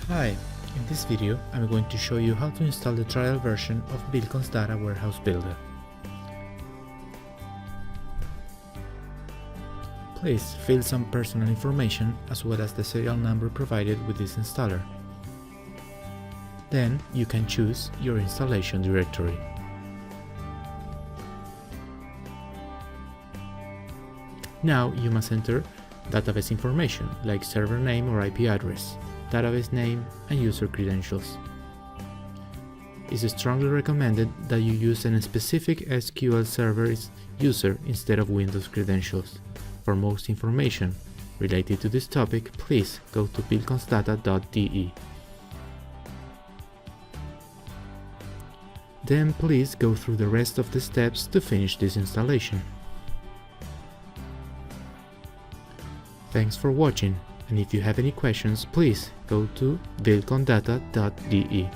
Hi, in this video I'm going to show you how to install the trial version of Wilcon's Data DWH Builder. Please fill some personal information as well as the serial number provided with this installer. Then you can choose your installation directory. Now you must enter database information like server name or IP address, database name and user credentials. It's strongly recommended that you use a specific SQL Server user instead of Windows credentials. For most information related to this topic, please go to wilconsdata.de. Then please go through the rest of the steps to finish this installation. Thanks for watching, and if you have any questions, please go to wilcondata.de.